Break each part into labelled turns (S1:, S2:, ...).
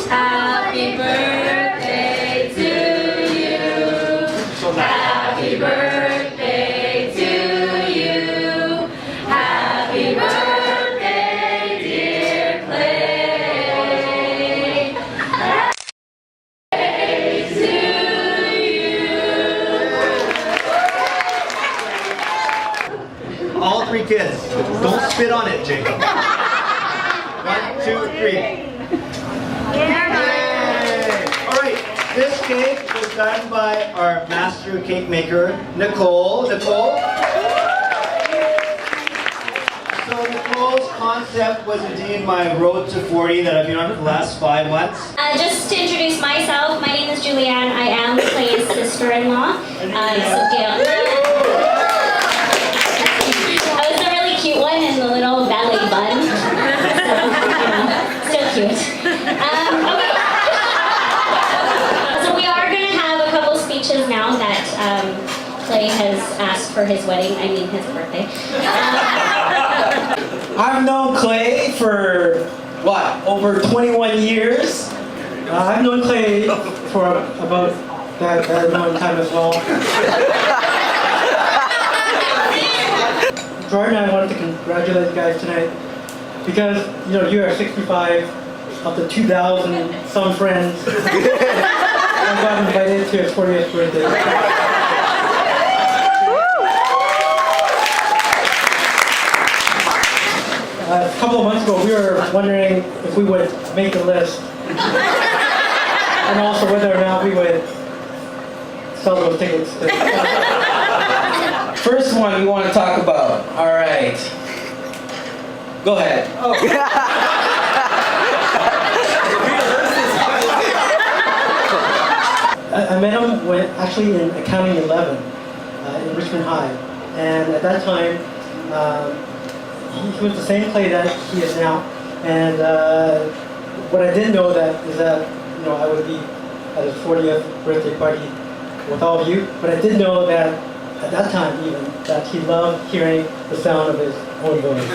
S1: Happy birthday to you. Happy birthday to you. Happy birthday, dear Clay. Happy to you.
S2: All three kids. Don't spit on it, Jacob. 1, 2, 3. Alright, this cake was done by our master cake maker, Nicole. So Nicole's concept was indeed my road to 40 that I've been on for the last 5 months.
S3: Just to introduce myself, my name is Julianne. I am Clay's sister-in-law. I was a really cute one in the little ballet bun. So, still cute. Okay. So we are going to have a couple speeches now that Clay has asked for his wedding, I mean his birthday.
S4: I've known Clay for, what, over 21 years? I've known Clay for about that amount of time as well. Gerard and I wanted to congratulate you guys tonight because, you know, you are 65 of the 2,000 some friends I got invited to his 40th birthday. A couple of months ago, we were wondering if we would make the list, and also whether or not we would sell those tickets.
S5: First one we want to talk about. All right. Go ahead. Oh.
S4: I met him actually in Accounting 11 in Richmond High, and at that time, he was the same Clay that he is now, and what I didn't know is that you know I would be at his 40th birthday party with all of you, but I did know that at that time even that he loved hearing the sound of his own voice.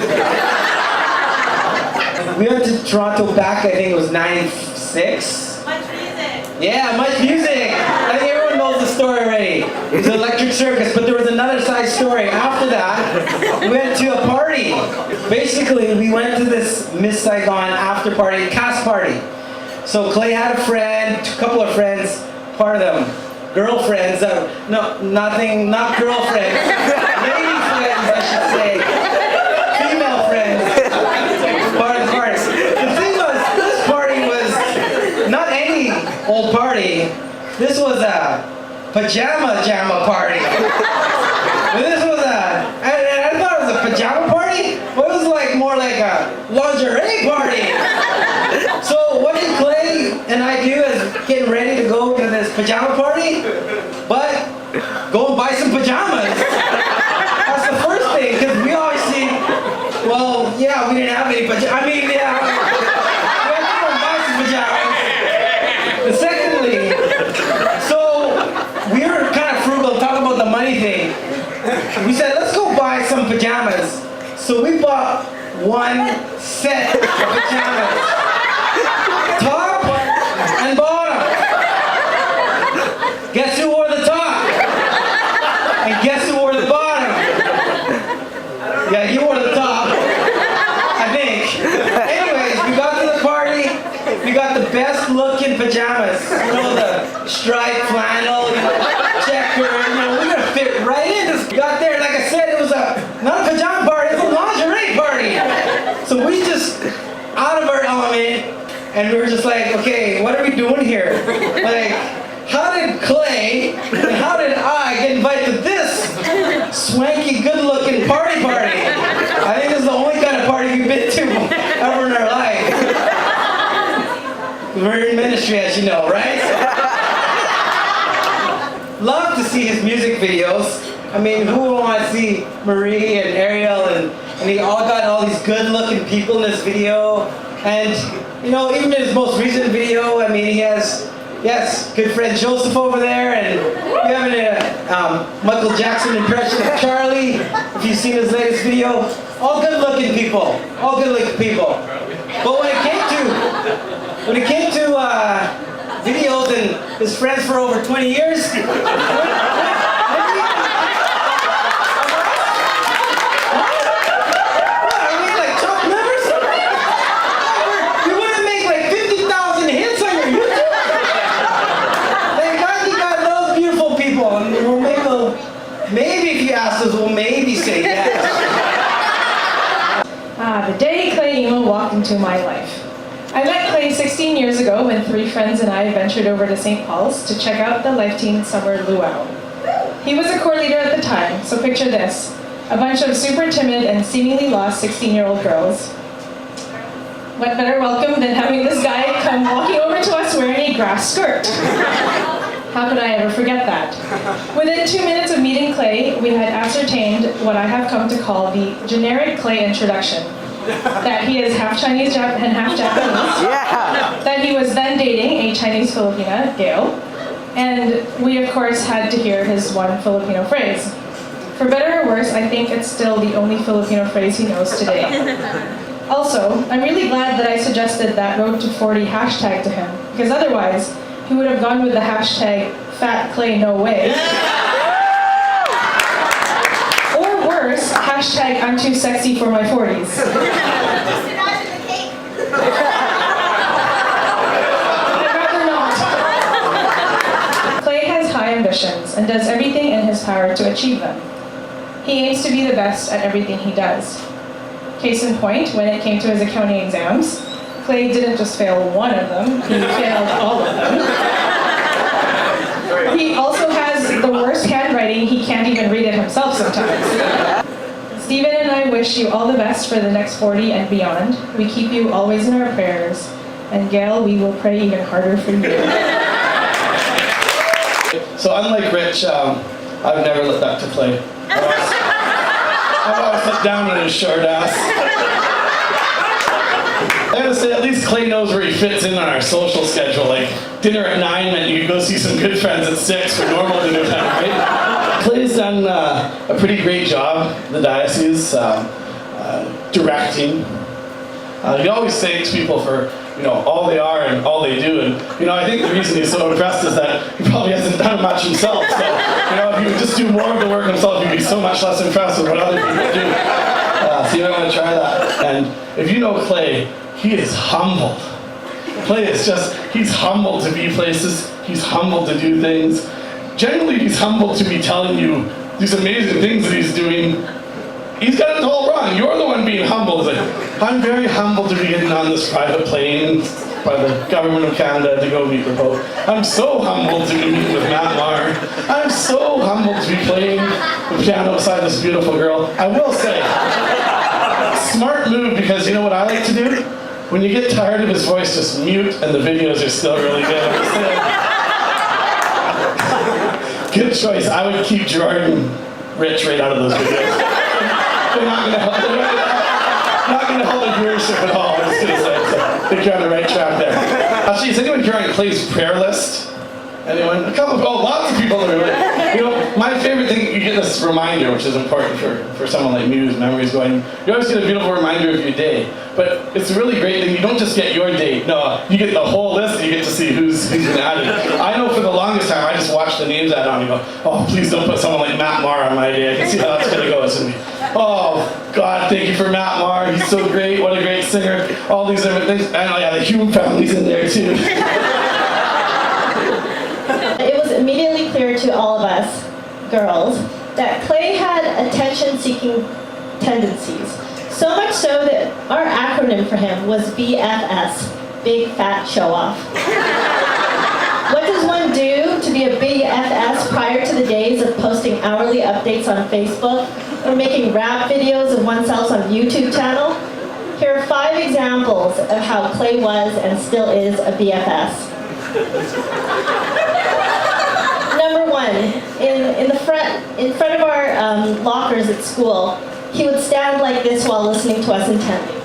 S5: We went to Toronto back, I think it was 96.
S1: Much music.
S5: Yeah, much music. I think everyone knows the story already. It was Electric Circus, but there was another side story. After that, we went to a party. Basically, we went to this Miss Saigon after party, cast party. So Clay had a friend, a couple of friends, part of them, girlfriends, not girlfriends, lady friends, I should say, female friends, part of the party. The thing was, this party was not any old party. This was a pajama jamma party. This was I thought it was a pajama party, but it was more like a lingerie party. So what did Clay and I do as getting ready to go to this pajama party? But go and buy some pajamas. That's the first thing, because we obviously, well, yeah, we didn't have any pajamas. I mean, yeah, we had to go and buy some pajamas. And secondly, so we were kind of frugal, talking about the money thing. We said, let's go buy some pajamas. So we bought one set of pajamas. Top and bottom. Guess who wore the top? And guess who wore the bottom? Yeah, you wore the top, I think. Anyways, we got to the party. We got the best looking pajamas. You know, the striped flannel, checker, we're gonna fit right in. We got there, like I said, it was not a pajama party, it was a lingerie party. So we just, out of our element, and we were just like, okay, what are we doing here? Like, how did Clay and how did I get invited to this swanky, good-looking party? I think this is the only kind of party we've been to ever in our life. We're in ministry, as you know, right? Love to see his music videos. I mean, who would want to see Marie and Arielle and he all got all these good-looking people in this video. And, you know, even in his most recent video, I mean, he has, Yes, good friend Joseph over there, and we have a Michael Jackson impression of Charlie. If you've seen his latest video, all good-looking people, all good-looking people. But when it came to videos and his friends for over 20 years, will maybe say yes.
S6: The day Clay Imoo walked into my life. I met Clay 16 years ago when 3 friends and I ventured over to St. Paul's to check out the Litam summer luau. He was a core leader at the time, so picture this. A bunch of super timid and seemingly lost 16-year-old girls. What better welcome than having this guy come walking over to us wearing a grass skirt? How could I ever forget that? Within 2 minutes of meeting Clay, we had ascertained what I have come to call the generic Clay introduction. That he is half Chinese and half Japanese. Yeah. That he was then dating a Chinese Filipina, Gail. And we, of course, had to hear his one Filipino phrase. For better or worse, I think it's still the only Filipino phrase he knows today. Also, I'm really glad that I suggested that Road to 40 hashtag to him, because otherwise, he would have gone with the hashtag Fat Clay No Way. Or worse, hashtag I'm too sexy for my 40s. I'd rather not. Clay has high ambitions and does everything in his power to achieve them. He aims to be the best at everything he does. Case in point, when it came to his accounting exams, Clay didn't just fail one of them, he failed all of them. He also has the worst handwriting, he can't even read it himself sometimes. Stephen and I wish you all the best for the next 40 and beyond. We keep you always in our prayers. And Gail, we will pray even harder for you.
S7: So unlike Rich, I've never looked up to Clay. I've always looked down on his short ass. I gotta say, at least Clay knows where he fits in on our social schedule. Like, dinner at 9 meant you could go see some good friends at 6 for normal dinner time, right? Clay's done a pretty great job in the diocese, directing. He always thanks people for, all they are and all they do. And, I think the reason he's so impressed is that he probably hasn't done much himself. So, if he would just do more of the work himself, he'd be so much less impressed with what other people do. So you might want to try that. And if you know Clay, he is humbled. Clay is he's humbled to be places. He's humbled to do things. Generally, he's humbled to be telling you these amazing things that he's doing. He's got it all wrong. You're the one being humbled. Like, I'm very humbled to be getting on this private plane by the government of Canada to go meet the Pope. I'm so humbled to be meeting with Matt Maher. I'm so humbled to be playing the piano beside this beautiful girl. I will say, smart move, because you know what I like to do? When you get tired of his voice, just mute, and the videos are still really good. Good choice. I would keep Gerard and Rich right out of those videos. They're not going to help the viewership at all. I'm just going to say, so I think you're on the right track there. Actually, is anyone here on Clay's prayer list? Anyone? Lots of people that are my favorite thing, you get this reminder, which is important for someone like me whose memory's going. You always get a beautiful reminder of your day. But it's a really great thing. You don't just get your date. No, you get the whole list, and you get to see who's been added. I know for the longest time, I just watched the names added on and go, oh, please don't put someone like Matt Maher on my day. I can see how that's going to go. It's going to be, oh, God, thank you for Matt Maher. He's so great. What a great singer. All these different things. And the Hume family's in there, too.
S8: It was immediately clear to all of us, girls, that Clay had attention-seeking tendencies. So much so that our acronym for him was BFS, Big Fat Show Off. What does one do to be a BFS prior to the days of posting hourly updates on Facebook or making rap videos of oneself on YouTube channel? Here are 5 examples of how Clay was and still is a BFS. Number 1, in front of our lockers at school, he would stand like this while listening to us intently.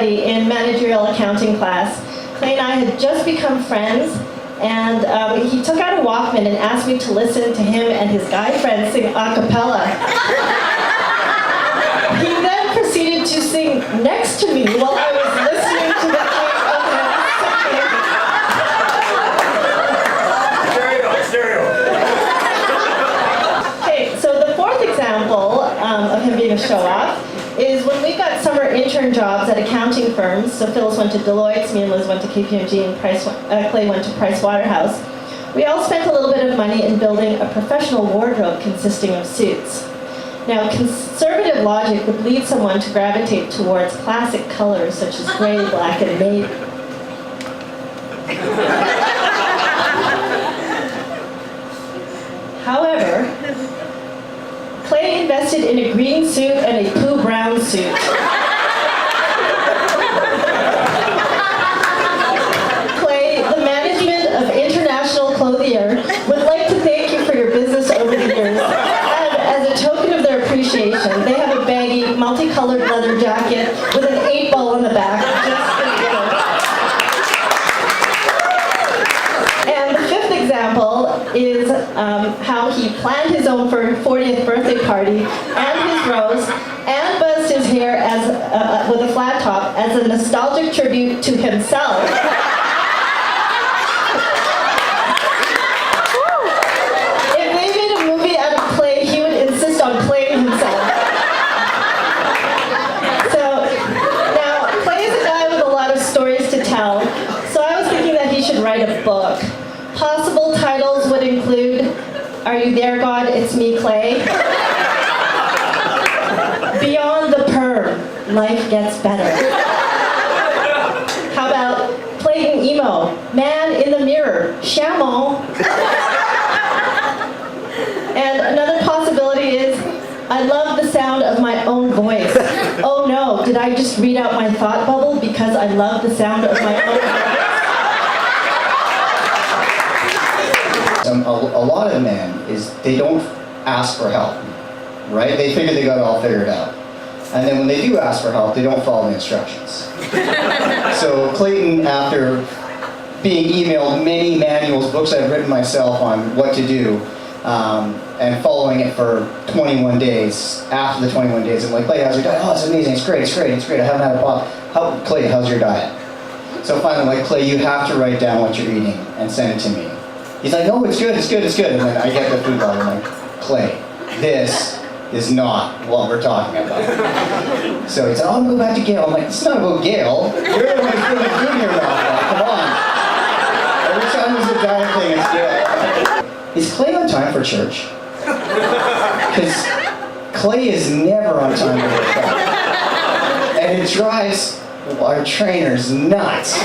S8: study in managerial accounting class. Clay and I had just become friends, and he took out a Walkman and asked me to listen to him and his guy friends sing a cappella. He then proceeded to sing next to me while I was listening to the tape of him singing. Okay, so the fourth example of him being a show-off is when we got summer intern jobs at accounting firms. So Phyllis went to Deloitte, me and Liz went to KPMG, and Clay went to Price Waterhouse. We all spent a little bit of money in building a professional wardrobe consisting of suits. Now, conservative logic would lead someone to gravitate towards classic colors such as gray, black, and navy. However, Clay invested in a green suit and a poo brown suit. Clay, the management of International Clothier would like to thank you for your business over the years. And as a token of their appreciation, they have a baggy, multicolored leather jacket with an 8-ball on the back, just for you. And the fifth example is how he planned his own 40th birthday party and his rose and buzzed his hair as with a flat top as a nostalgic tribute to himself. If they made a movie out of Clay, he would insist on playing himself. So now Clay is a guy with a lot of stories to tell, so I was thinking that he should write a book. Possible titles would include Are You There, God? It's Me, Clay. Beyond the Perm, Life Gets Better. How about Playing Emo, Man in the Mirror, Shamo. And another possibility is I love the sound of my own voice. Oh no, did I just read out my thought bubble because I love the sound of my own voice?
S9: A lot of men is they don't ask for help, right? They figure they got it all figured out. And then when they do ask for help, they don't follow the instructions. So Clayton, after being emailed many manuals, books I've written myself on what to do, and following it for 21 days, after the 21 days, I'm like, Clay, how's your diet? Oh, it's amazing, it's great, it's great, it's great. I haven't had a problem. Clay, how's your diet? So finally, I'm like, Clay, you have to write down what you're eating and send it to me. He's like, no, it's good, it's good, it's good. And then I get the food bottle, I'm like, Clay, this is not what we're talking about. So he said, oh, I'm going to go back to Gail. I'm like, it's not about Gail. You're the one who's putting the food in your mouth. Come on. Every time there's a diet thing, it's Gail. Is Clay on time for church? Because Clay is never on time for work. And it drives our trainers nuts.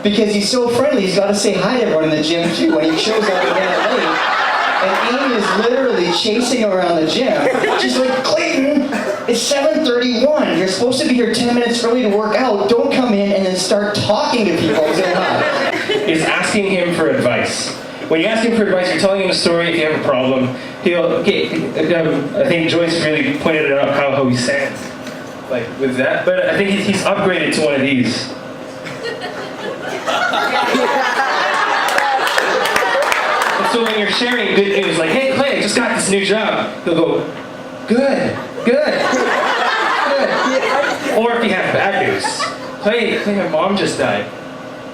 S9: Because he's so friendly, he's got to say hi to everyone in the gym too when he shows up again late. And Amy is literally chasing him around the gym. She's like, Clayton, it's 7:31. You're supposed to be here 10 minutes early to work out. Don't come in and then start talking to people.
S10: Is asking him for advice. When you ask him for advice, you're telling him a story. If you have a problem, I think Joyce really pointed out how he sang, like with that. But I think he's upgraded to one of these. And so when you're sharing good news, like, hey Clay, I just got this new job, he'll go, good. Or if you have bad news, Clay, my mom just died.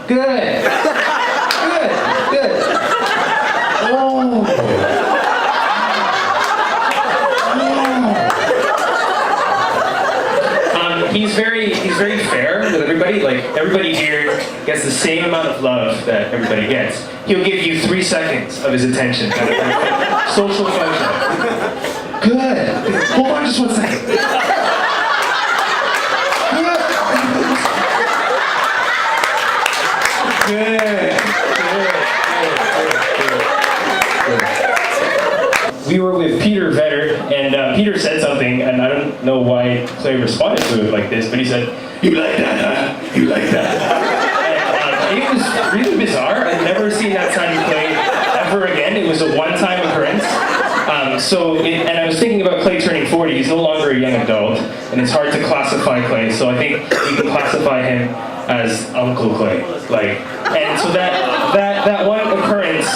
S10: Good. Oh. He's very fair with everybody. Like, everybody here gets the same amount of love that everybody gets. He'll give you 3 seconds of his attention. Kind of like social function. Good. Hold on just 1 second. Good. We were with Peter Vetter, and Peter said something, and I don't know why Clay responded to it like this, but he said, "You like that, huh? You like that?" And, it was really bizarre. I've never seen that sound of Clay ever again. It was a one-time occurrence. And I was thinking about Clay turning 40, he's no longer a young adult, and it's hard to classify Clay, so I think you can classify him as Uncle Clay. And so that one occurrence,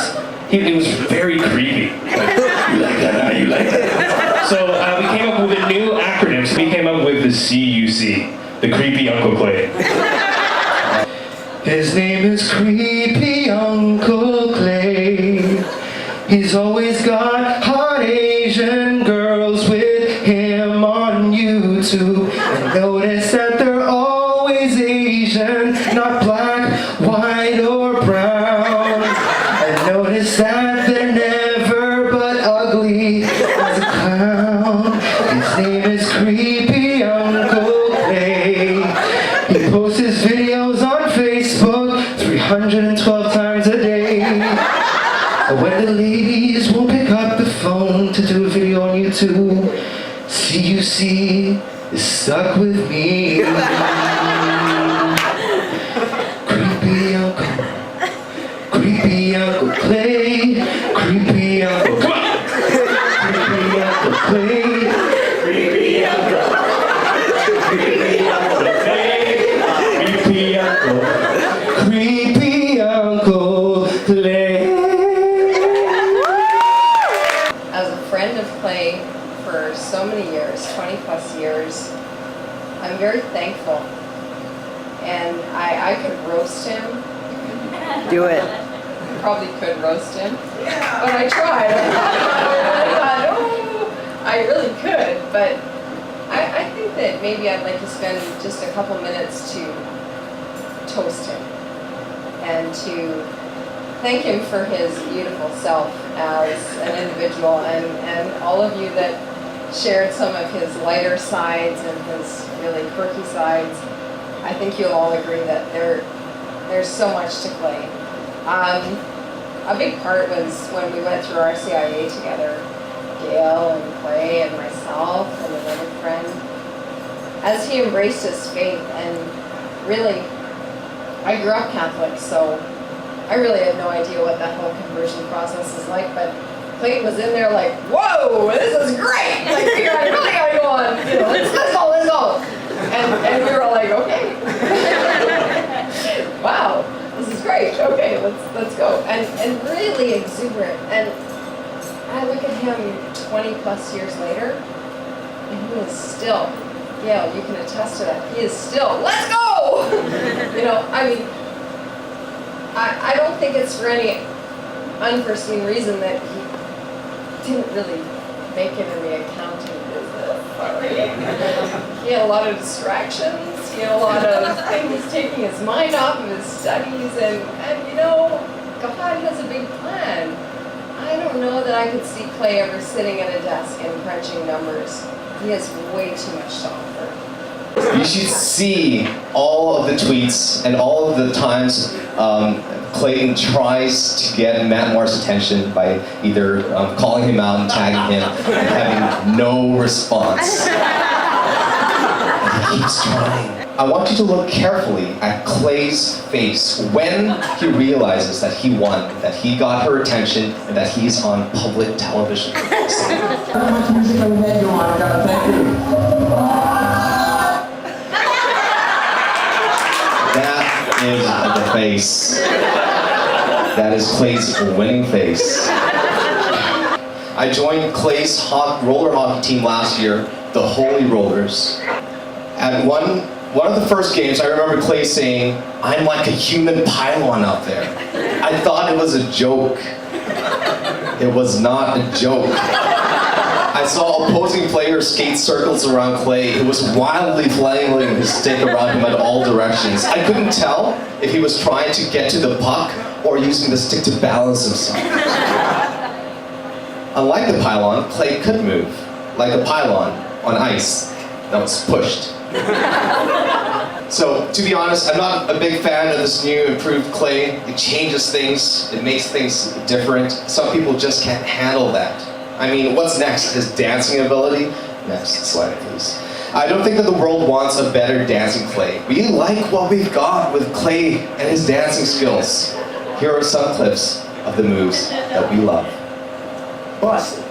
S10: it was very creepy. Like, you like that, huh? You like that? So we came up with a new acronym. So we came up with the CUC, the Creepy Uncle Clay.
S5: His name is Creepy Uncle Clay. He's always got hot Asian girls with him on YouTube. And notice that they're always Asian, not black, white, or brown. And notice that they're never but ugly as a clown. His name is Creepy Uncle Clay. He posts his videos on Facebook 312 times a day. And when the ladies won't pick up the phone to do a video on YouTube, CUC is stuck with me. Creepy Uncle Clay, creepy Uncle, come on! Creepy Uncle Clay, creepy Uncle, creepy Uncle Clay, creepy Uncle, creepy Uncle Clay.
S11: As a friend of Clay for so many years, 20 plus years, I'm very thankful. And I could roast him.
S1: Do it.
S11: Probably could roast him. But I tried. I thought, oh, I really could. But I think that maybe I'd like to spend just a couple minutes to toast him and to thank him for his beautiful self as an individual, and all of you that shared some of his lighter sides and his really quirky sides. I think you'll all agree that there's so much to Clay. A big part was when we went through RCIA together, Gail and Clay and myself and another friend, as he embraced his faith. And really, I grew up Catholic, so I really had no idea what that whole conversion process is like, but Clay was in there like, whoa, this is great! Like, I really gotta go on, let's go! And we were all like, okay. Wow, this is great. Okay, let's go. And really exuberant. And I look at him 20 plus years later, and he is still, Gail, you can attest to that, he is still, let's go! I don't think it's for any unforeseen reason that he didn't really make it in the accounting business. He had a lot of distractions, he had a lot of things taking his mind off of his studies, and God has a big plan. I don't know that I could see Clay ever sitting at a desk and crunching numbers. He has way too much to offer.
S12: You should see all of the tweets and all of the times Clayton tries to get Matt Moore's attention by either calling him out and tagging him and having no response. And he keeps trying. I want you to look carefully at Clay's face when he realizes that he won, that he got her attention, and that he's on public television. That is the face. That is Clay's winning face. I joined Clay's roller hockey team last year, the Holy Rollers. At one of the first games, I remember Clay saying, "I'm like a human pylon out there." I thought it was a joke. It was not a joke. I saw opposing players skate circles around Clay, who was wildly flailing his stick around him at all directions. I couldn't tell if he was trying to get to the puck or using the stick to balance himself. Unlike the pylon, Clay could move, like a pylon on ice that was pushed. So, to be honest, I'm not a big fan of this new improved Clay. It changes things, it makes things different. Some people just can't handle that. I mean, what's next? His dancing ability? Next slide, please. I don't think that the world wants a better dancing Clay. We like what we've got with Clay and his dancing skills. Here are some clips of the moves that we love. Bust.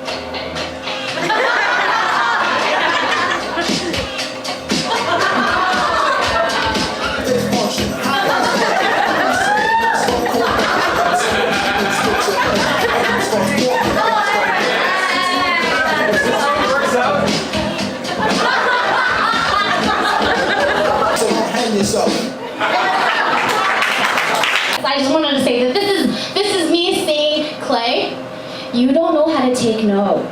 S2: yourself.
S3: I just wanted to say that this is me saying, Clay, you don't know how to take no.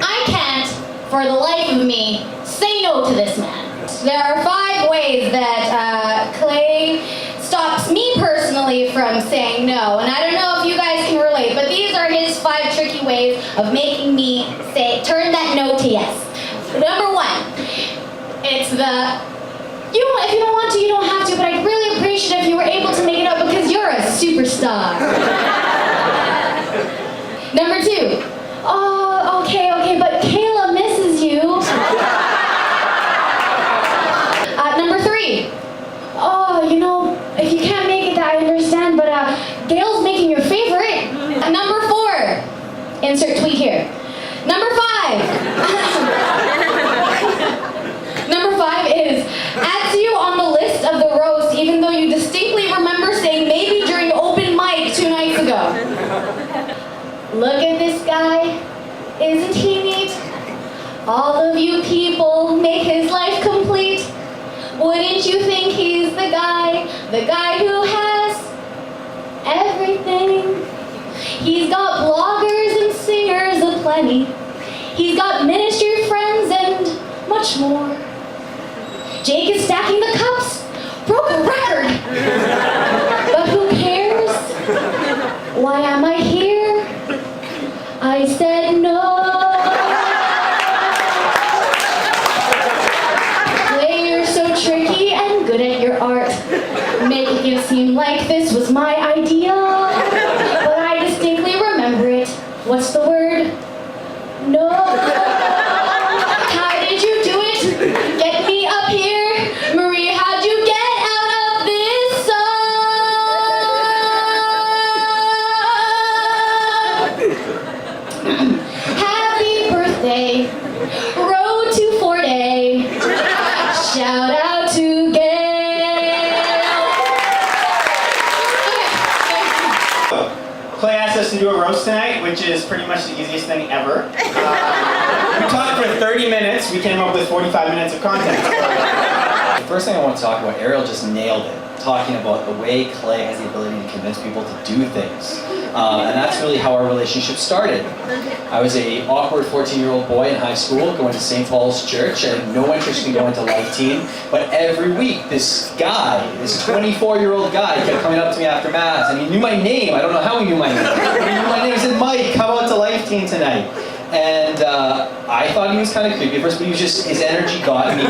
S3: I can't, for the life of me, say no to this man. There are 5 ways that Clay stops me personally from saying no, and I don't know if you guys can relate, but these are his 5 tricky ways of making me turn that no to yes. Number 1, it's the, if you don't want to, you don't have to, but I'd really appreciate if you were able to make it up because you're a superstar. Number 2, oh, okay, but Kayla misses you. Number 3, oh, if you can't make it, I understand, but Gail's making your favorite. Number 4, insert tweet here. Number 5. Number 5 is adds you on the list of the roast, even though you distinctly remember saying maybe during open mic 2 nights ago. Look at this guy. Isn't he neat? All of you people make his life complete. Wouldn't you think he's the guy who has everything? He's got bloggers and singers aplenty. He's got ministry friends and much more. Jake is stacking the cups, broke a record. But who cares? Why am I here? I said no. Clay, you're so tricky and good at your art. Making it seem like this was my idea. But I distinctly remember it. What's the word? No. How did you do it? Get me up here. Marie, how'd you get out of this song? Happy birthday. Road to 4-day. Shout out to
S2: Clay asked us to do a roast tonight, which is pretty much the easiest thing ever. We talked for 30 minutes. We came up with 45 minutes of content.
S13: The first thing I want to talk about, Arielle just nailed it, talking about the way Clay has the ability to convince people to do things. And that's really how our relationship started. I was an awkward 14-year-old boy in high school going to St. Paul's Church. I had no interest in going to Litam. But every week, this guy, this 24-year-old guy, kept coming up to me after Mass, and he knew my name. I don't know how he knew my name. He knew my name. He said, "Mike, come out to Litam tonight." And I thought he was kind of creepy at first, but he was just, his energy got me.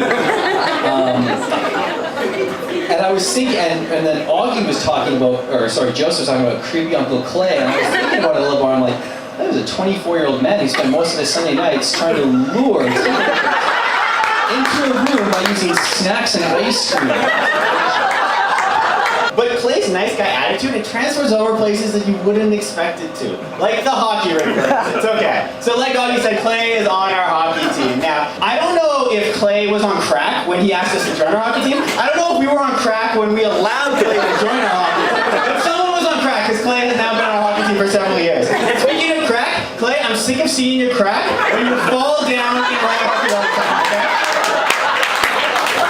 S13: And I was thinking, and then Oggy was talking about, Joseph was talking about creepy Uncle Clay, and I was thinking about it a little more. I'm like, that was a 24-year-old man who spent most of his Sunday nights trying to lure into a room by using snacks and ice cream.
S2: But Clay's nice guy attitude, it transfers over places that you wouldn't expect it to. Like the hockey rink. It's okay. So like Oggy said, Clay is on our hockey team. Now, I don't know if Clay was on crack when he asked us to join our hockey team. I don't know if we were on crack when we allowed Clay to join our hockey team. But someone was on crack, because Clay has now been on our hockey team for several years. And speaking of crack, Clay, I'm sick of seeing you crack when you fall down in my hockey all the time, okay?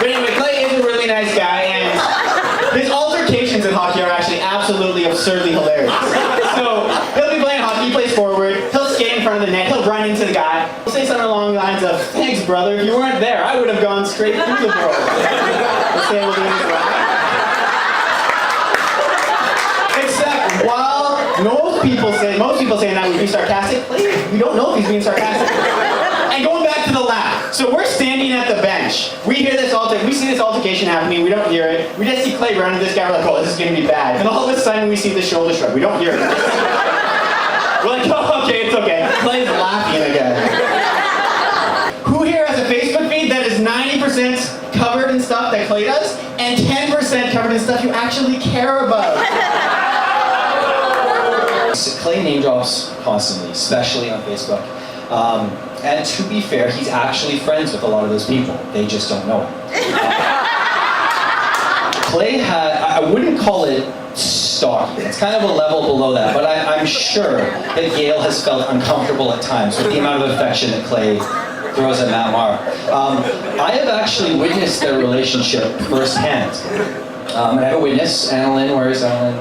S2: But anyway, Clay is a really nice guy, and his altercations in hockey are actually absolutely absurdly hilarious. So, he'll be playing hockey, he plays forward, he'll skate in front of the net, he'll run into the guy, he'll say something along the lines of, "Thanks, brother, if you weren't there, I would have gone straight through the door." He'll say it with his laugh. Except, while most people say that would be sarcastic, we don't know if he's being sarcastic. And going back to the laugh, so we're standing at the bench. We hear this we see this altercation happening. We don't hear it. We just see Clay run into this guy. We're like, "Oh, this is gonna be bad." And all of a sudden, we see the shoulder shrug. We don't hear it. We're like, "Oh, okay, it's okay." Clay's laughing again. Who here has a Facebook feed that is 90% covered in stuff that Clay does, and 10% covered in stuff you actually care about?
S13: Clay name drops constantly, especially on Facebook. And to be fair, he's actually friends with a lot of those people. They just don't know it. Clay I wouldn't call it stalking. It's kind of a level below that, but I'm sure that Gail has felt uncomfortable at times with the amount of affection that Clay throws at Matt Maher. I have actually witnessed their relationship firsthand. And I have a witness, Allan. Where is Allan?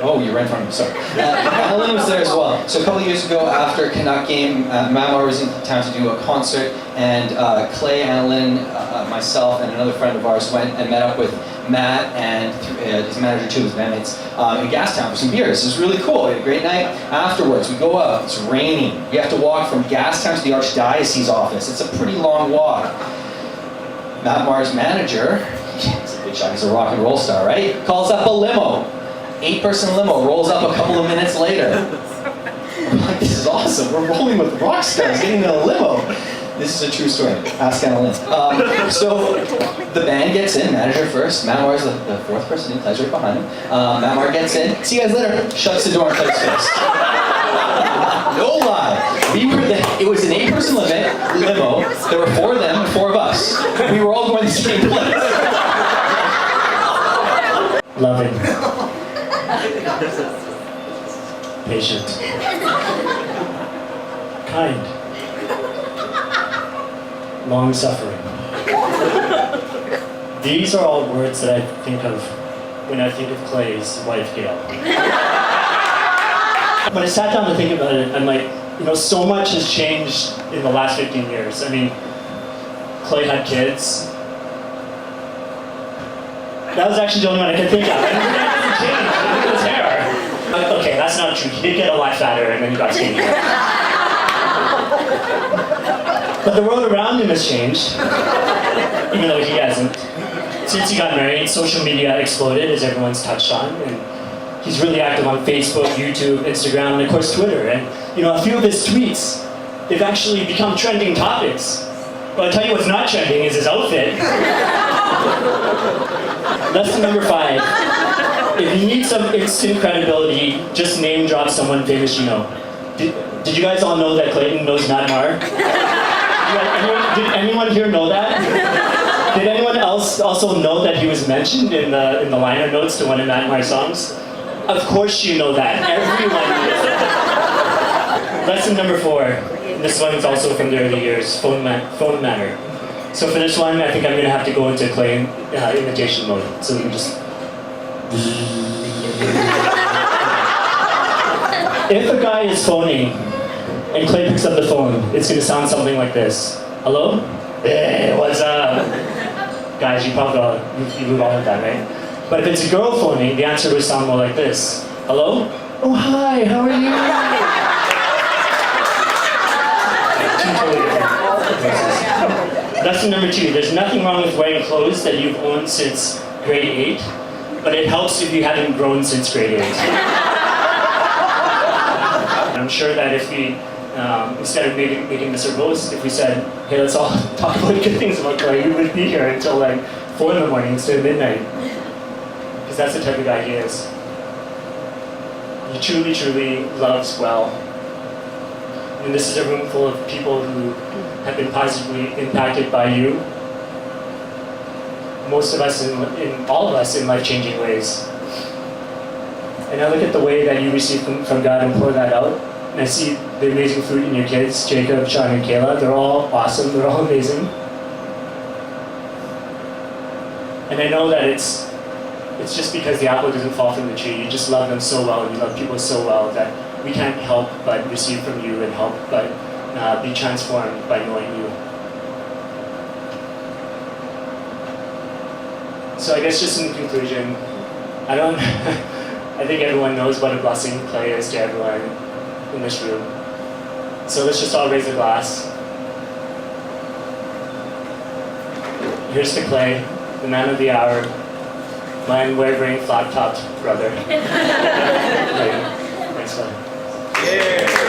S13: Oh, you're right in front of me, sorry. Allan was there as well. So a couple of years ago, after a Canuck game, Matt Maher was in town to do a concert, and Clay, Allan, myself, and another friend of ours went and met up with Matt and his manager too, his bandmates, in Gastown for some beers. It was really cool. We had a great night. Afterwards, we go out. It's raining. We have to walk from Gastown to the Archdiocese office. It's a pretty long walk. Matt Maher's manager, he's a big shot, he's a rock and roll star, right? Calls up a limo. 8-person limo rolls up a couple of minutes later. I'm like, this is awesome. We're rolling with rock stars getting in a limo. This is a true story. Ask Annalyn. So the band gets in, manager first. Matt Maher's the fourth person in, Clay's right behind him. Matt Maher gets in. See you guys later. Shuts the door in Clay's face. No lie. It was an 8-person limo. There were 4 of them and 4 of us. We were all going to the same place.
S14: Loving. Patient. Kind. Long-suffering. These are all words that I think of when I think of Clay's wife, Gail. When I sat down to think about it, I'm like, so much has changed in the last 15 years. I mean, Clay had kids. That was actually the only one I could think of. Everything hasn't changed. Look at his hair. Okay, that's not true. He did get a lot fatter and then he got skinnier. But the world around him has changed, even though he hasn't. Since he got married, social media exploded, as everyone's touched on, and he's really active on Facebook, YouTube, Instagram, and of course Twitter. And a few of his tweets, they've actually become trending topics. But I'll tell you what's not trending is his outfit. Lesson number 5. If you need some instant credibility, just name drop someone famous you know. Did you guys all know that Clayton knows Matt Maher? Did anyone here know that? Did anyone else also know that he was mentioned in the liner notes to one of Matt Maher's songs? Of course you know that. Everyone knows that. Lesson number 4. This one's also from the early years, phone manner. So for this one, I think I'm going to have to go into Clay imitation mode. So we can just... If a guy is phoning and Clay picks up the phone, it's going to sound something like this. Hello? Hey, what's up? Guys, you probably all heard that, right? But if it's a girl phoning, the answer would sound more like this. Hello? Oh, hi, how are you? Two totally different voices. Lesson number 2, there's nothing wrong with wearing clothes that you've owned since grade 8, but it helps if you haven't grown since grade 8. I'm sure that if we, instead of making this a roast, if we said, hey, let's all talk about good things about Clay, we would be here until like 4 in the morning instead of midnight. Because that's the type of guy he is. He truly, truly loves well. And this is a room full of people who have been positively impacted by you. Most of us, all of us, in life-changing ways. And I look at the way that you receive from God and pour that out, and I see the amazing fruit in your kids, Jacob, Sean, and Kayla. They're all awesome. They're all amazing. And I know that it's just because the apple doesn't fall from the tree. You just love them so well, and you love people so well that we can't help but receive from you and help but be transformed by knowing you. So I guess just in conclusion, I think everyone knows what a blessing Clay is to everyone in this room. So let's just all raise a glass. Here's to Clay, the man of the hour, my unwavering flat-topped brother. Thanks, Clay. Yeah.